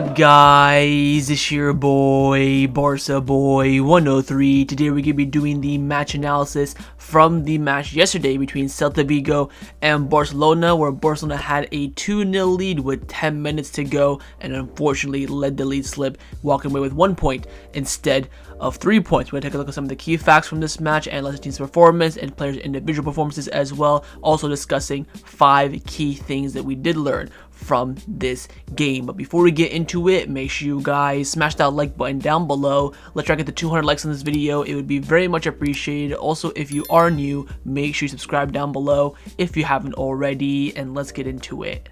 up, guys? It's your boy, Barca Boy 103. Today we're going to be doing the match analysis from the match yesterday between Celta Vigo and Barcelona, where Barcelona had a 2-0 lead with 10 minutes to go and unfortunately let the lead slip, walking away with 1 point instead of 3 points. We're going to take a look at some of the key facts from this match, analyze the team's performance and players' individual performances as well, also discussing 5 key things that we did learn from this game. But before we get into it, make sure you guys smash that like button down below. Let's try to get to 200 likes on this video. It would be very much appreciated. Also, if you are new, make sure you subscribe down below if you haven't already, and let's get into it.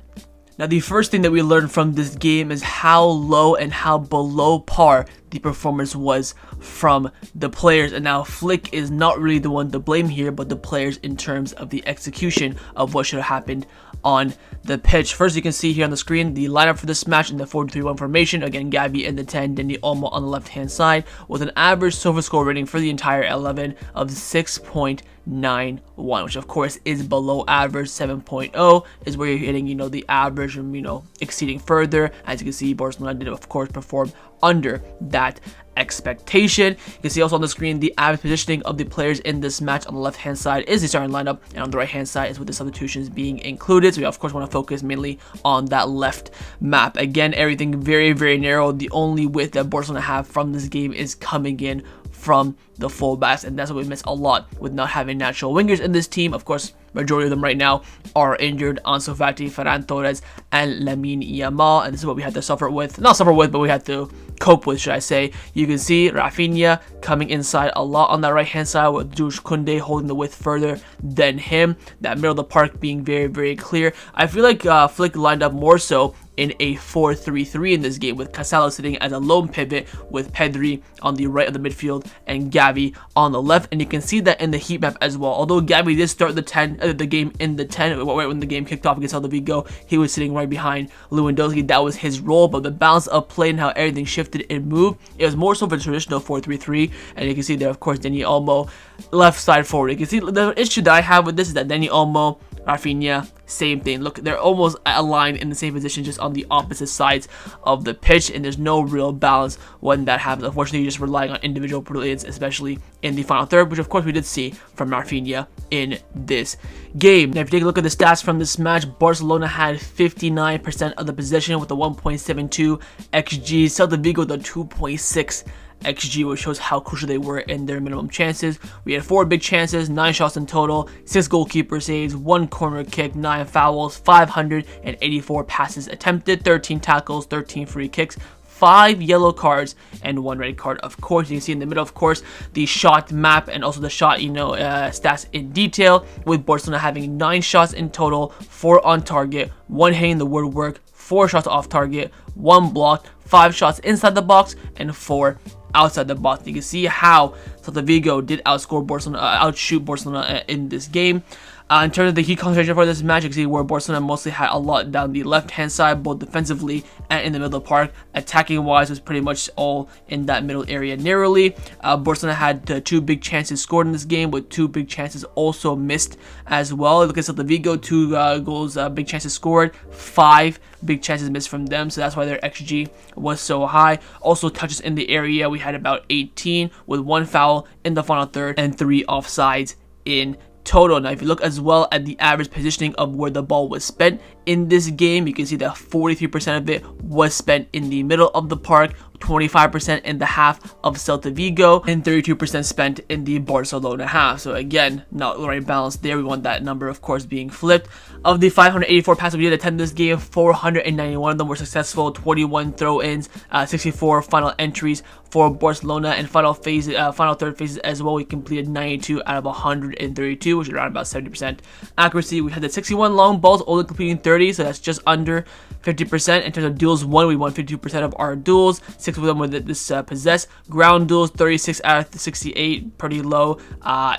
Now, the first thing that we learned from this game is how low and how below par the performance was from the players. And now Flick is not really the one to blame here, but the players in terms of the execution of what should have happened on the pitch. First, you can see here on the screen the lineup for this match in the 4-3-1 formation. Again, Gavi in the 10, Dani Olmo on the left-hand side, with an average SofaScore rating for the entire 11 of 6.91, which of course is below average. 7.0 is where you're hitting, the average and, exceeding further. As you can see, Barcelona did, of course, perform under that expectation. You can see also on the screen the average positioning of the players in this match. On the left hand side is the starting lineup, and on the right hand side is with the substitutions being included. So we of course want to focus mainly on that left map. Again, everything very, very narrow. The only width that Barcelona have from this game is coming in from the fullbacks, and that's what we miss a lot with not having natural wingers in this team. Of course, majority of them right now are injured. Ansu Fati, Ferran Torres, and Lamine Yamal, and this is what we had to but we had to cope with, should I say. You can see Raphinha coming inside a lot on that right hand side, with Kounde holding the width further than him. That middle of the park being very, very clear. I feel like Flick lined up more so in a 4-3-3 in this game, with Casado sitting as a lone pivot, with Pedri on the right of the midfield and Gavi on the left. And you can see that in the heat map as well. Although Gavi did start the game in the 10, right when the game kicked off against Celta Vigo, he was sitting right behind Lewandowski. That was his role, but the balance of play and how everything shifted and moved, it was more so of a traditional 4-3-3. And you can see there, of course, Dani Olmo left side forward. You can see the issue that I have with this is that Dani Olmo, Raphinha, same thing. Look, they're almost aligned in the same position, just on the opposite sides of the pitch, and there's no real balance when that happens. Unfortunately, you're just relying on individual brilliance, especially in the final third, which of course we did see from Raphinha in this game. Now, if you take a look at the stats from this match, Barcelona had 59% of the possession with a 1.72 XG. Celta Vigo with a 2.6 XG, which shows how crucial they were in their minimum chances. We had 4 big chances, 9 shots in total, 6 goalkeeper saves, 1 corner kick, 9 fouls, 584 passes attempted, 13 tackles, 13 free kicks, 5 yellow cards, and 1 red card. Of course, you can see in the middle, of course, the shot map and also the shot, stats in detail, with Barcelona having 9 shots in total, 4 on target, 1 hitting the woodwork, 4 shots off target, 1 blocked, 5 shots inside the box, and 4 outside the box. You can see how Celta Vigo did outshoot Barcelona in this game. In terms of the key concentration for this match, you can see where Barcelona mostly had a lot down the left-hand side, both defensively and in the middle of the park. Attacking-wise, was pretty much all in that middle area narrowly. Barcelona had 2 big chances scored in this game, with 2 big chances also missed as well. Look at Celta Vigo, 2 goals, big chances scored, 5 big chances missed from them, so that's why their XG was so high. Also, touches in the area, we had about 18, with 1 foul in the final third and 3 offsides in total. Now, if you look as well at the average positioning of where the ball was spent in this game, you can see that 43% of it was spent in the middle of the park, 25% in the half of Celta Vigo, and 32% spent in the Barcelona half. So again, not the right balance there. We want that number, of course, being flipped. Of the 584 passes we did attend this game, 491 of them were successful, 21 throw-ins, 64 final entries for Barcelona, and final third phases as well. We completed 92 out of 132, which is around about 70% accuracy. We had the 61 long balls, only completing 30, so that's just under 50%. In terms of duels won, we won 52% of our duels. 6 of them were possessed. Ground duels, 36 out of 68, pretty low.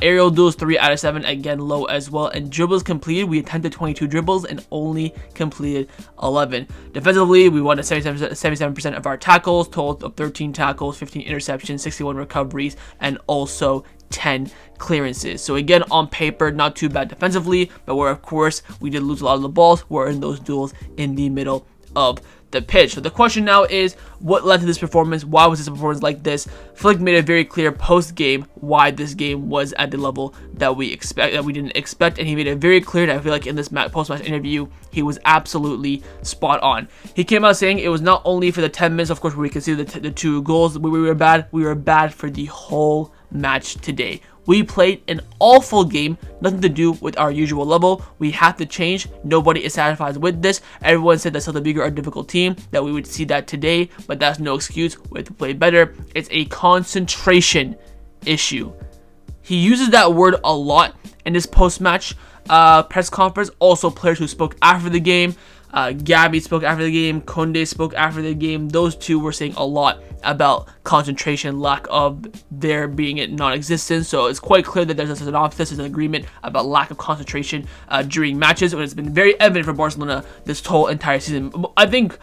Aerial duels, 3 out of 7, again low as well. And dribbles completed, we attempted 22 dribbles and only completed 11. Defensively, we won 77% of our tackles, total of 13 tackles, 15 interceptions, 61 recoveries, and also 10 clearances. So again, on paper, not too bad defensively, but where of course we did lose a lot of the balls were in those duels in the middle of the pitch. So the question now is, what led to this performance? Why was this performance like this? Flick made it very clear post-game why this game was at the level that we didn't expect, and he made it very clear. And I feel like in this post-match interview, he was absolutely spot on. He came out saying it was not only for the 10 minutes, of course, where we could see the 2 goals. We were bad. We were bad for the whole match today. We played an awful game, nothing to do with our usual level. We have to change. Nobody is satisfied with this. Everyone said that Celta Vigo are a difficult team, that we would see that today, but that's no excuse. We have to play better. It's a concentration issue. He uses that word a lot in this post-match press conference. Also, players who spoke after the game. Gabby spoke after the game. Kounde spoke after the game. Those two were saying a lot about concentration, lack of there being it non-existent. So it's quite clear that there's an agreement about lack of concentration during matches, and it's been very evident for Barcelona this whole entire season. I think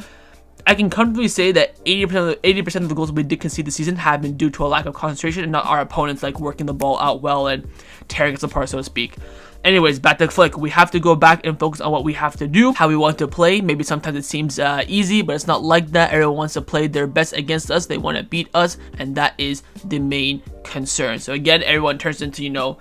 I can comfortably say that 80% of the goals we did concede this season have been due to a lack of concentration and not our opponents like working the ball out well and tearing us apart, so to speak. Anyways, back to Flick. We have to go back and focus on what we have to do, how we want to play. Maybe sometimes it seems easy, but it's not like that. Everyone wants to play their best against us. They want to beat us, and that is the main concern. So again, everyone turns into,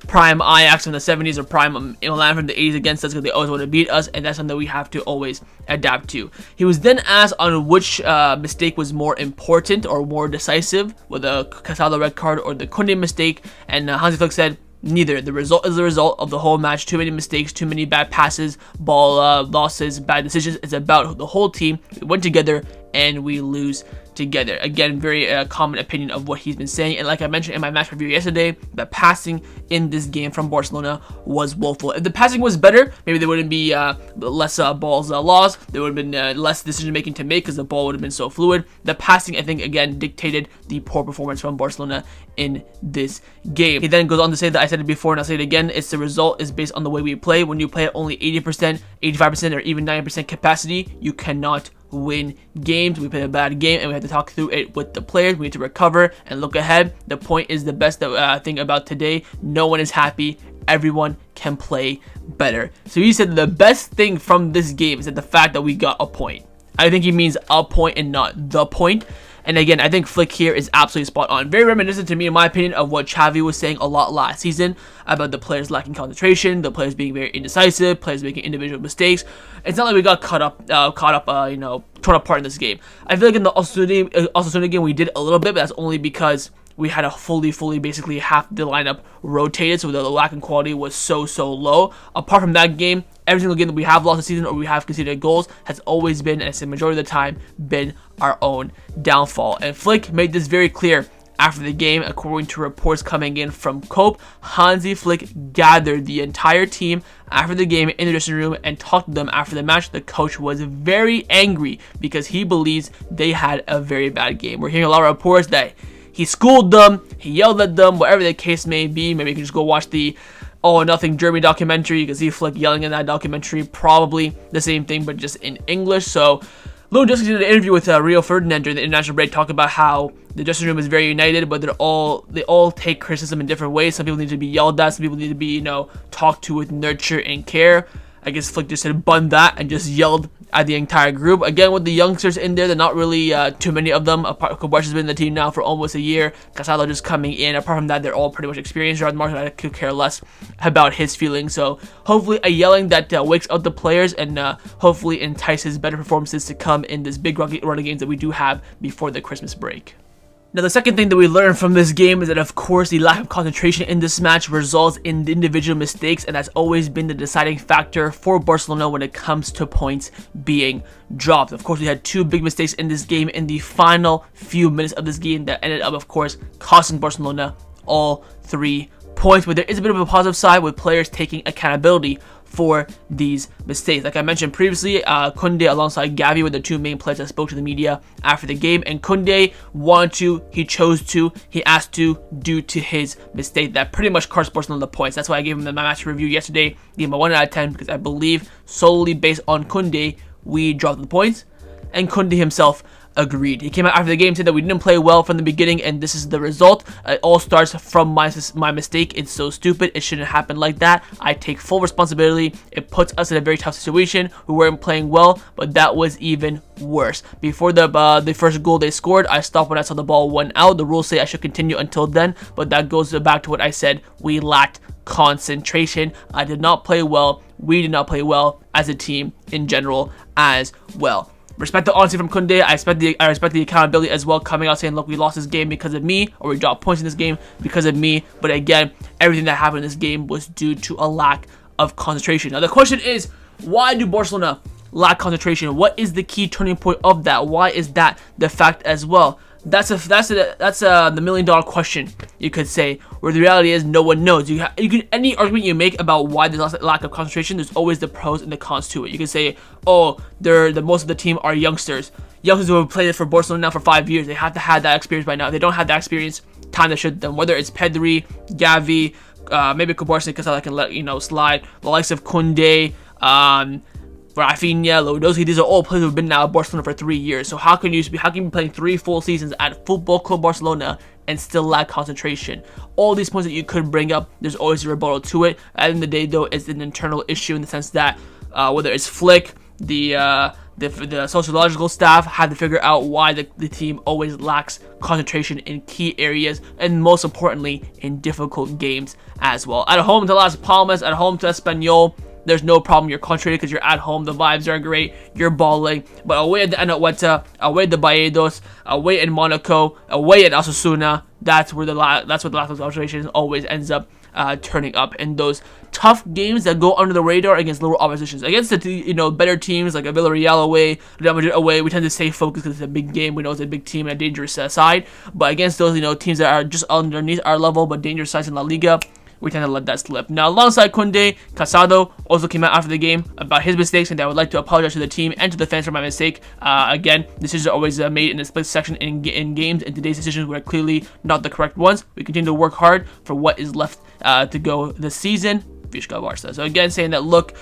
prime Ajax from the 70s or prime Milan from the 80s against us because they always want to beat us, and that's something we have to always adapt to. He was then asked on which mistake was more important or more decisive, whether the Casado red card or the Kounde mistake, and Hansi Flick said, neither. The result is the result of the whole match. Too many mistakes, too many bad passes, ball losses, bad decisions. It's about the whole team. We went together and we lose together. Again, very common opinion of what he's been saying. And like I mentioned in my match review yesterday, the passing in this game from Barcelona was woeful. If the passing was better, maybe there wouldn't be less balls lost. There would have been less decision making to make because the ball would have been so fluid. The passing, I think, again, dictated the poor performance from Barcelona in this game. He then goes on to say that I said it before and I'll say it again. It's the result is based on the way we play. When you play at only 80%, 85%, or even 90% capacity, you cannot win games. We played a bad game and we have to talk through it with the players. We need to recover and look ahead. The point is the best thing about today. No one is happy. Everyone can play better. So he said the best thing from this game is that the fact that we got a point. I think he means a point and not the point. And again, I think Flick here is absolutely spot on. Very reminiscent to me, in my opinion, of what Xavi was saying a lot last season about the players lacking concentration, the players being very indecisive, players making individual mistakes. It's not like we got torn apart in this game. I feel like in the Osasuna game we did a little bit, but that's only because we had a fully basically half the lineup rotated, so the lack in quality was so low. Apart from that game, every single game that we have lost this season or we have conceded goals has always been, and it's the majority of the time, been our own downfall. And Flick made this very clear after the game. According to reports coming in from Cope, Hansi Flick gathered the entire team after the game in the dressing room and talked to them after the match. The coach was very angry because he believes they had a very bad game. We're hearing a lot of reports that he schooled them, he yelled at them, whatever the case may be. Maybe you can just go watch the All or Nothing Germany documentary. You can see Flick yelling in that documentary. Probably the same thing, but just in English. So Lewandowski did an interview with Rio Ferdinand during the international break, talking about how the dressing room is very united, but they all take criticism in different ways. Some people need to be yelled at, some people need to be talked to with nurture and care. I guess Flick just said bun that and just yelled at the entire group. Again, with the youngsters in there, they're not really too many of them. Kounde has been in the team now for almost a year. Casado just coming in. Apart from that, they're all pretty much experienced. Gerard I could care less about his feelings. So hopefully a yelling that wakes up the players and hopefully entices better performances to come in this big run of games that we do have before the Christmas break. Now, the second thing that we learned from this game is that, of course, the lack of concentration in this match results in individual mistakes, and that's always been the deciding factor for Barcelona when it comes to points being dropped. Of course, we had two big mistakes in this game in the final few minutes of this game that ended up, of course, costing Barcelona all 3 points. But there is a bit of a positive side with players taking accountability for these mistakes. Like I mentioned previously, Kounde alongside Gavi were the two main players that spoke to the media after the game, and Kounde wanted to, he chose to, he asked to, due to his mistake that pretty much cost Barcelona the points. That's why I gave him my match review yesterday, gave him a 1 out of 10, because I believe solely based on Kounde, we dropped the points, and Kounde himself agreed. He came out after the game, said that we didn't play well from the beginning, and this is the result. It all starts from my mistake. It's so stupid. It shouldn't happen like that. I take full responsibility. It puts us in a very tough situation. We weren't playing well, but that was even worse. Before the first goal they scored, I stopped when I saw the ball went out. The rules say I should continue until then, but that goes back to what I said. We lacked concentration. I did not play well. We did not play well as a team in general as well. Respect the honesty from Kounde. I respect the accountability as well, coming out saying, look, we lost this game because of me, or we dropped points in this game because of me. But again, everything that happened in this game was due to a lack of concentration. Now the question is, why do Barcelona lack concentration? What is the key turning point of that? Why is that the fact as well? That's the $1 million question, you could say, where the reality is no one knows. Any argument you make about why there's a lack of concentration, there's always the pros and the cons to it. You can say, oh, most of the team are youngsters who have played for Barcelona now for 5 years. They have to have that experience by now. If they don't have that experience, time to should them. Whether it's Pedri, Gavi, maybe Kounde, because I can let slide. The likes of Kounde, Raphinha, Lewandowski, these are all players who have been now at Barcelona for 3 years. So how can you be playing 3 full seasons at Football Club Barcelona and still lack concentration? All these points that you could bring up, there's always a rebuttal to it. At the end of the day, though, it's an internal issue in the sense that whether it's Flick, the sociological staff had to figure out why the team always lacks concentration in key areas, and most importantly, in difficult games as well. At home to Las Palmas, at home to Espanyol, there's no problem. You're concentrated because you're at home. The vibes are great. You're balling. But away at the Anoeta, away at the Baedos, away in Monaco, away at Osasuna, that's where the lack of concentration always ends up turning up in those tough games that go under the radar against lower oppositions. Against the better teams like a Villarreal away, Real Madrid away, we tend to stay focused because it's a big game. We know it's a big team and a dangerous side. But against those teams that are just underneath our level but dangerous sides in La Liga, we tend to let that slip. Now, alongside Kounde, Casado also came out after the game about his mistakes, and I would like to apologize to the team and to the fans for my mistake. Again, decisions are always made in the split section in games, and today's decisions were clearly not the correct ones. We continue to work hard for what is left to go this season. Vishka Barca. So again, saying that, look,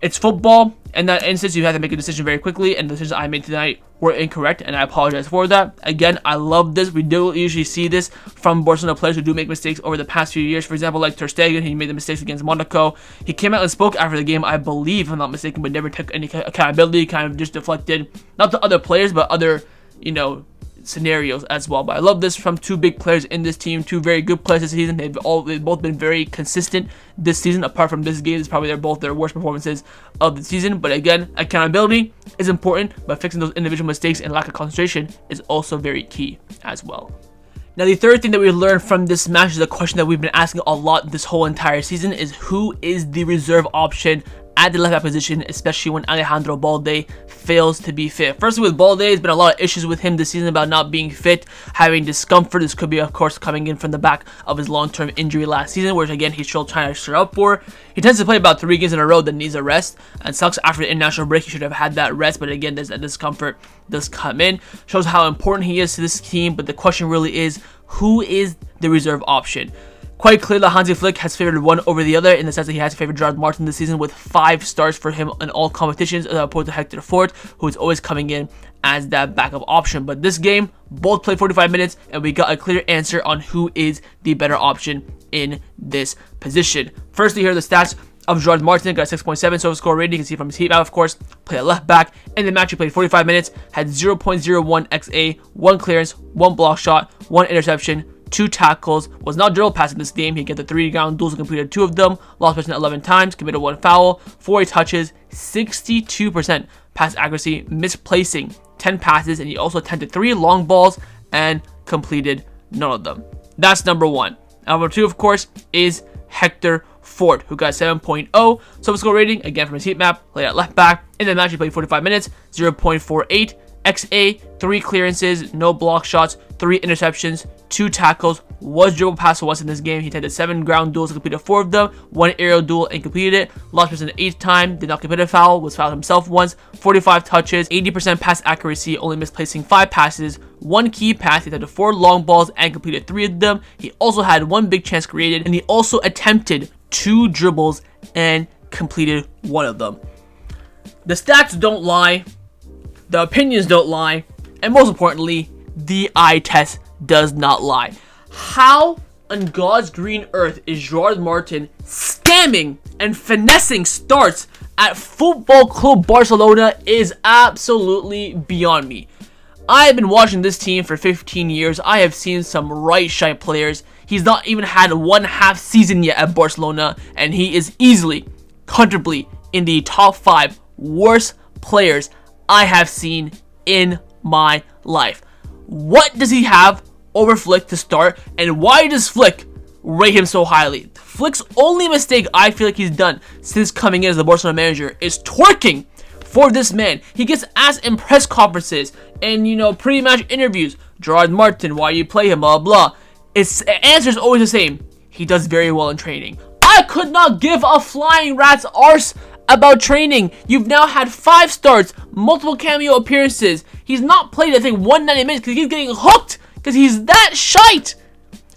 it's football. In that instance, you have to make a decision very quickly, and the decisions I made tonight were incorrect, and I apologize for that. Again, I love this. We do usually see this from Barcelona players who do make mistakes over the past few years. For example, like Ter Stegen, he made the mistakes against Monaco. He came out and spoke after the game, I believe, if I'm not mistaken, but never took any accountability, kind of just deflected, not to other players, but other, scenarios as well. But I love this from 2 big players in this team, 2 very good players this season. They've both been very consistent this season. Apart from this game, it's probably both their worst performances of the season. But again, accountability is important, but fixing those individual mistakes and lack of concentration is also very key as well. Now, the third thing that we learned from this match is a question that we've been asking a lot this whole entire season: is who is the reserve option at the left back position, especially when Alejandro Balde fails to be fit. Firstly, with Balde, there's been a lot of issues with him this season about not being fit, having discomfort. This could be, of course, coming in from the back of his long-term injury last season, which again he's still trying to start up for. He tends to play about 3 games in a row, then needs a rest, and sucks after the international break. He should have had that rest, but again, that discomfort does come in. Shows how important he is to this team, but the question really is, who is the reserve option? Quite clearly, Hansi Flick has favored one over the other in the sense that he has favored Gerard this season with 5 starts for him in all competitions, as opposed to Hector, who is always coming in as that backup option. But this game, both played 45 minutes, and we got a clear answer on who is the better option in this position. Firstly, here are the stats of Gerard, got a 6.7 so score rating. You can see from his heat map, of course. Played at left back. In the match, he played 45 minutes, had 0.01 XA, 1 clearance, 1 block shot, 1 interception, 2 tackles, was not drill pass in this game. He got the 3 ground duels and completed 2 of them, lost possession 11 times, committed 1 foul, 40 touches, 62% pass accuracy, misplacing 10 passes, and he also attempted 3 long balls and completed none of them. That's number 1. Number 2, of course, is Hector, who got 7.0 score rating, again from his heat map, played at left back. In the match, he played 45 minutes, 0.48 XA, 3 clearances, no block shots, 3 interceptions, 2 tackles, was dribble past once in this game. He attempted 7 ground duels and completed 4 of them, 1 aerial duel and completed it, lost possession 8th time, did not commit a foul, was fouled himself once, 45 touches, 80% pass accuracy, only misplacing 5 passes, 1 key pass. He attempted 4 long balls and completed 3 of them. He also had 1 big chance created, and he also attempted 2 dribbles and completed 1 of them. The stats don't lie. The opinions don't lie. And most importantly, the eye test does not lie. How on God's green earth is Gerard Martin scamming and finessing starts at Football Club Barcelona is absolutely beyond me. I have been watching this team for 15 years. I have seen some right shy players. He's not even had one half season yet at Barcelona, and he is easily, comfortably in the top 5 worst players I have seen in my life. What does he have over Flick to start, and why does Flick rate him so highly? Flick's only mistake I feel like he's done since coming in as the Barcelona manager is twerking for this man. He gets asked in press conferences and, pre-match interviews, Gerard Martin, why you play him, blah, blah. His answer is always the same. He does very well in training. I could not give a flying rat's arse about training. You've now had 5 starts, multiple cameo appearances. He's not played, I think, 190 minutes because he's getting hooked because he's that shite.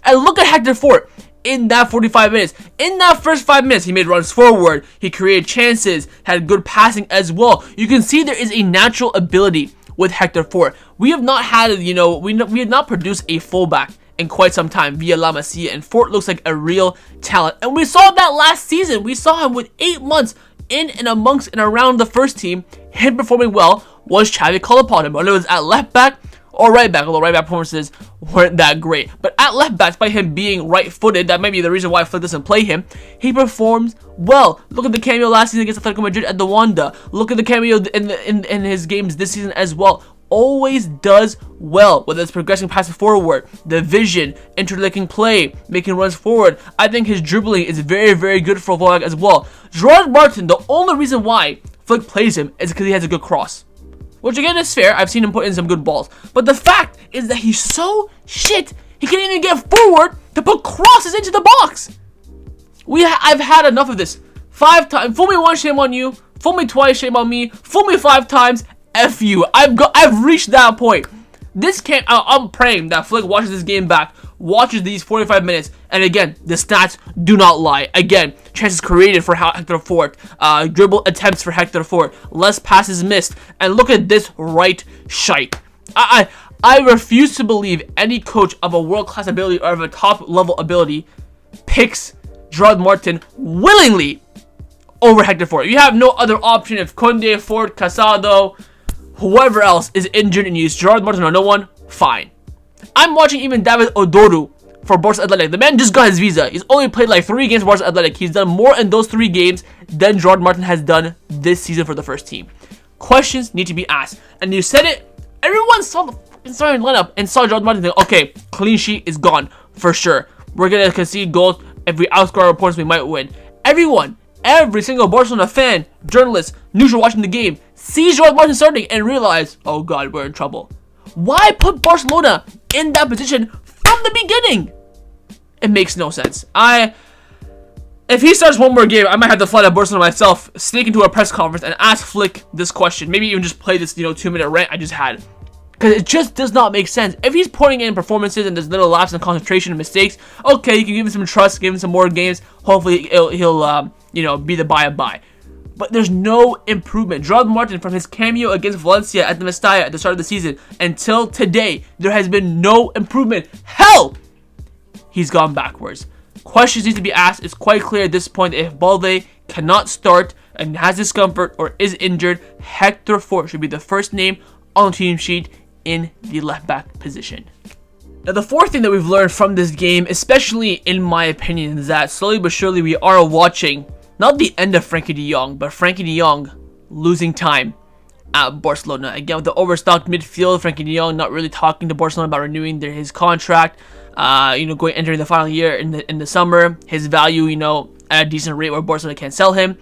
And look at Hector Fort in that 45 minutes. In that first 5 minutes, he made runs forward. He created chances, had good passing as well. You can see there is a natural ability with Hector Fort. We have not had, we have not produced a fullback in quite some time via La Masia, and Fort looks like a real talent. And we saw that last season. We saw him with 8 months in and amongst and around the first team. Him performing well was Xavi called upon him, whether it was at left back or right back, although right back performances weren't that great. But at left back, by him being right-footed, that might be the reason why Flick doesn't play him, he performs well. Look at the cameo last season against Atletico Madrid at the Wanda. Look at the cameo in his games this season as well. Always does well, whether it's progressing past forward, the vision, interlinking play, making runs forward. I think his dribbling is very, very good for a fullback as well. Gerard Martin, the only reason why Flick plays him is because he has a good cross, which again is fair. I've seen him put in some good balls. But the fact is that he's so shit, he can't even get forward to put crosses into the box. I've had enough of this. 5 times. Fool me once, shame on you. Fool me twice, shame on me. Fool me 5 times, F you. I've reached that point. I'm praying that Flick watches this game back, watches these 45 minutes, and again, the stats do not lie. Again, chances created for Hector Fort, dribble attempts for Hector Fort, less passes missed, and look at this right shite. I refuse to believe any coach of a world-class ability or of a top-level ability picks Gerard Martin willingly over Hector Fort. You have no other option if Kounde, Fort, Casado, whoever else is injured and you use Gerard Martin or no one, fine. I'm watching even David Odoru for Barca Athletic. The man just got his visa. He's only played like 3 games for Barca Athletic. He's done more in those 3 games than Gerard Martin has done this season for the first team. Questions need to be asked. And you said it, everyone saw the starting lineup and saw Gerard Martin think, okay, clean sheet is gone for sure. We're going to concede goals. If we outscore our opponents, we might win. Every single Barcelona fan, journalist, neutral watching the game, sees Gerard Martin starting and realize, oh god, we're in trouble. Why put Barcelona in that position from the beginning? It makes no sense. If he starts one more game, I might have to fly to Barcelona myself, sneak into a press conference and ask Flick this question. Maybe even just play this, 2-minute rant I just had. Because it just does not make sense. If he's putting in performances and there's little lapse in concentration and mistakes, okay, you can give him some trust, give him some more games. Hopefully he'll be the buy. But there's no improvement. Gerard Martin, from his cameo against Valencia at the Mestalla at the start of the season until today, there has been no improvement. Hell, he's gone backwards. Questions need to be asked. It's quite clear at this point that if Balde cannot start and has discomfort or is injured, Hector Fort should be the first name on the team sheet in the left back position. Now, the fourth thing that we've learned from this game, especially in my opinion, is that slowly but surely we are watching not the end of Frenkie de Jong, but Frenkie de Jong losing time at Barcelona. Again, with the overstocked midfield, Frenkie de Jong not really talking to Barcelona about renewing his contract. Entering the final year in the summer, his value, at a decent rate where Barcelona can't sell him.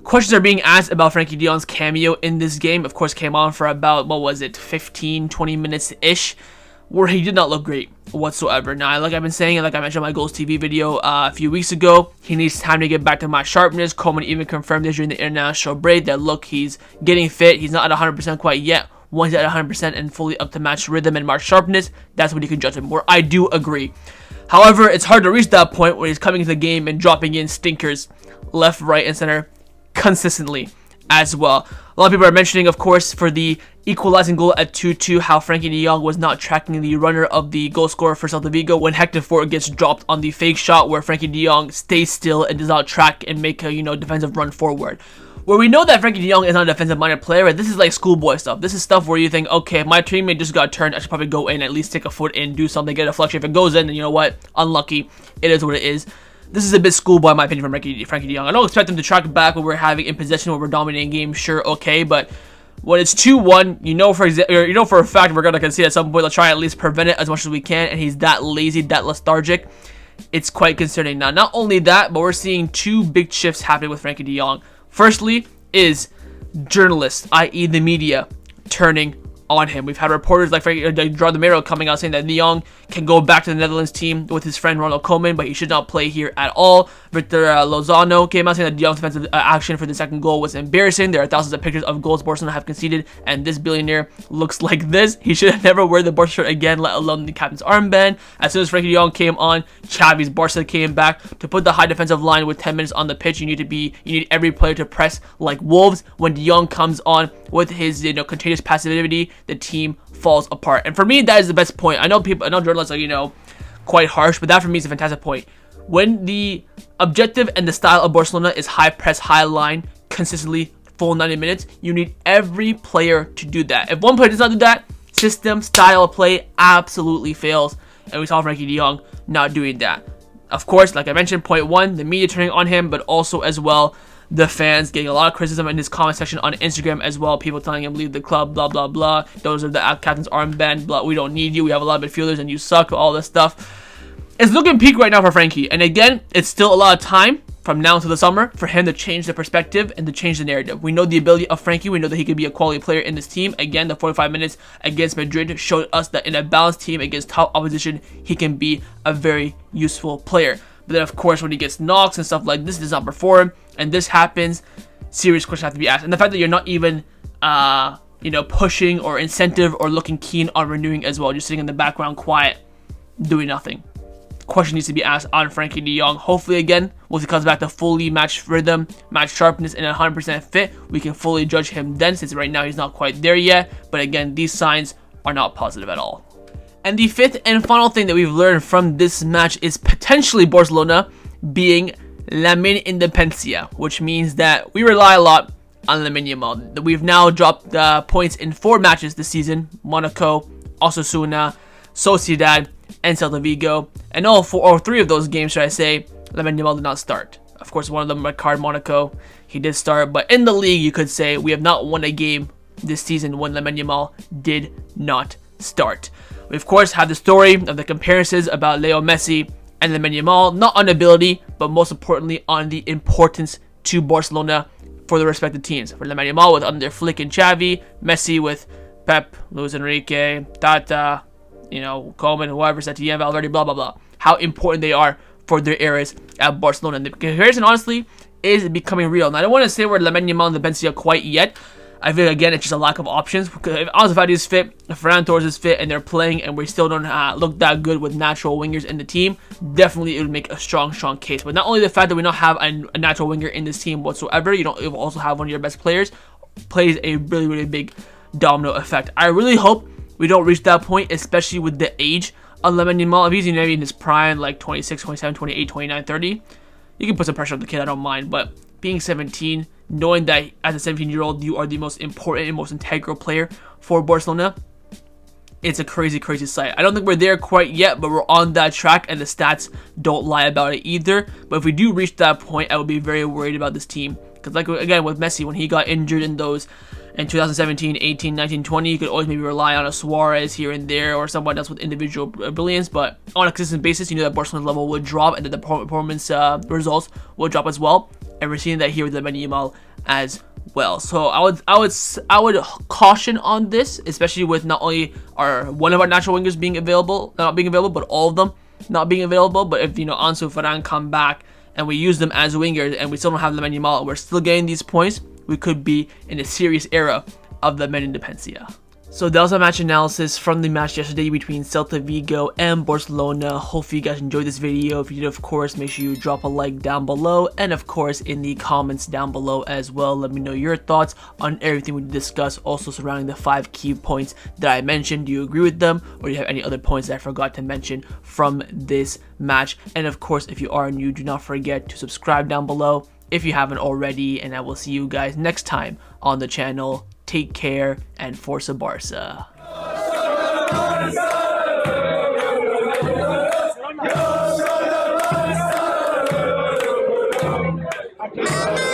Questions are being asked about Frenkie de Jong's cameo in this game. Of course, came on for about, 15-20 minutes-ish, where he did not look great whatsoever. Now, like I've been saying, and like I mentioned in my Goals TV video a few weeks ago, he needs time to get back to match sharpness. Coleman even confirmed this during the international break that, look, he's getting fit. He's not at 100% quite yet. Once he's at 100% and fully up to match rhythm and match sharpness, that's when you can judge him, where I do agree. However, it's hard to reach that point when he's coming into the game and dropping in stinkers left, right, and center consistently as well. A lot of people are mentioning, of course, for the equalizing goal at 2-2, how Frenkie de Jong was not tracking the runner of the goal scorer for Celta Vigo when Hector gets dropped on the fake shot where Frenkie de Jong stays still and does not track and make a, defensive run forward. Where we know that Frenkie de Jong is not a defensive-minded player, right? This is like schoolboy stuff. This is stuff where you think, okay, if my teammate just got turned, I should probably go in, at least stick a foot in, do something, get a deflection. If it goes in, then you know what? Unlucky. It is what it is. This is a bit schoolboy, in my opinion, from Frenkie de Jong. I don't expect him to track back when we're having in possession, when we're dominating games. Sure, okay, but when it's 2-1, you know for a fact we're gonna concede at some point. Let's try at least prevent it as much as we can, and he's that lazy, that lethargic. It's quite concerning. Now, not only that, but we're seeing two big shifts happening with Frenkie de Jong. Firstly, is journalists, i.e. the media, turning on him. We've had reporters like Gerard coming out saying that de Jong can go back to the Netherlands team with his friend Ronald Koeman, but he should not play here at all. Victor Lozano came out saying that de Jong's defensive action for the second goal was embarrassing. There are thousands of pictures of goals Barcelona have conceded, and this billionaire looks like this. He should have never wear the Barca shirt again, let alone the captain's armband. As soon as Frenkie de Jong came on, Xavi's Barca came back to put the high defensive line with 10 minutes on the pitch. You need every player to press like wolves. When de Jong comes on with his contagious passivity, the team falls apart. And for me, that is the best point. I know journalists are quite harsh, but that for me is a fantastic point. When the objective and the style of Barcelona is high press, high line, consistently full 90 minutes, you need every player to do that. If one player does not do that, system, style of play absolutely fails. And we saw Frenkie de Jong not doing that. Of course, like I mentioned, point one, the media turning on him, but also as well, the fans getting a lot of criticism in his comment section on Instagram as well. People telling him, leave the club, blah, blah, blah. Those are the captain's armband, blah. We don't need you. We have a lot of midfielders and you suck, all this stuff. It's looking peak right now for Frenkie. And again, it's still a lot of time from now to the summer for him to change the perspective and to change the narrative. We know the ability of Frenkie. We know that he could be a quality player in this team. Again, the 45 minutes against Madrid showed us that in a balanced team against top opposition, he can be a very useful player. But then, of course, when he gets knocks and stuff like this, does not perform, and this happens, serious questions have to be asked. And the fact that you're not even, pushing or incentive or looking keen on renewing as well, just sitting in the background quiet, doing nothing. Question needs to be asked on Frenkie de Jong. Hopefully, again, once he comes back to fully match rhythm, match sharpness, and 100% fit, we can fully judge him then, since right now he's not quite there yet. But again, these signs are not positive at all. And the fifth and final thing that we've learned from this match is potentially Barcelona being Lamine Independencia, which means that we rely a lot on Lamine Yamal. We've now dropped points in 4 matches this season: Monaco, Osasuna, Sociedad, and Celta Vigo. And all 3 of those games, should I say, Lamine Yamal did not start. Of course, one of them, red card, Monaco, he did start. But in the league, you could say we have not won a game this season when Lamine Yamal did not start. We, of course, have the story of the comparisons about Leo Messi and Lamine Yamal, not on ability, but most importantly on the importance to Barcelona for the respective teams. For Lamine Yamal with under Flick and Xavi, Messi with Pep, Luis Enrique, Tata, Koeman, whoever, Setien, Valverde, blah, blah, blah. How important they are for their eras at Barcelona. And the comparison, honestly, is becoming real. Now, I don't want to say we're Lamine Yamal and the Benzia quite yet. I feel, again, it's just a lack of options. If Ansu Fati is fit, if Ferran Torres is fit, and they're playing, and we still don't look that good with natural wingers in the team, definitely it would make a strong case. But not only the fact that we don't have a natural winger in this team whatsoever, you also have one of your best players, plays a really, really big domino effect. I really hope we don't reach that point, especially with the age of Lamine Yamal. If he's maybe in his prime, like 26, 27, 28, 29, 30, you can put some pressure on the kid, I don't mind. But being 17, knowing that as a 17-year-old, you are the most important and most integral player for Barcelona, it's a crazy sight. I don't think we're there quite yet, but we're on that track, and the stats don't lie about it either. But if we do reach that point, I would be very worried about this team. Because, like, again, with Messi, when he got injured in 2017, 18, 19, 20, you could always maybe rely on a Suarez here and there or someone else with individual brilliance. But on a consistent basis, you know that Barcelona's level would drop and that the performance results will drop as well. And we're seeing that here with Lamine Yamal as well. So I would caution on this, especially with not only one of our natural wingers not being available, but all of them not being available. But if Ansu, Ferran come back and we use them as wingers and we still don't have Lamine Yamal, we're still getting these points, we could be in a serious era of Lamine Independencia. So that was a match analysis from the match yesterday between Celta Vigo and Barcelona. Hopefully you guys enjoyed this video. If you did, of course, make sure you drop a like down below, and of course in the comments down below as well, let me know your thoughts on everything we discussed, also surrounding the 5 key points that I mentioned. Do you agree with them, or do you have any other points that I forgot to mention from this match? And of course, if you are new, do not forget to subscribe down below if you haven't already, and I will see you guys next time on the channel. Take care, and Forza Barca. Go,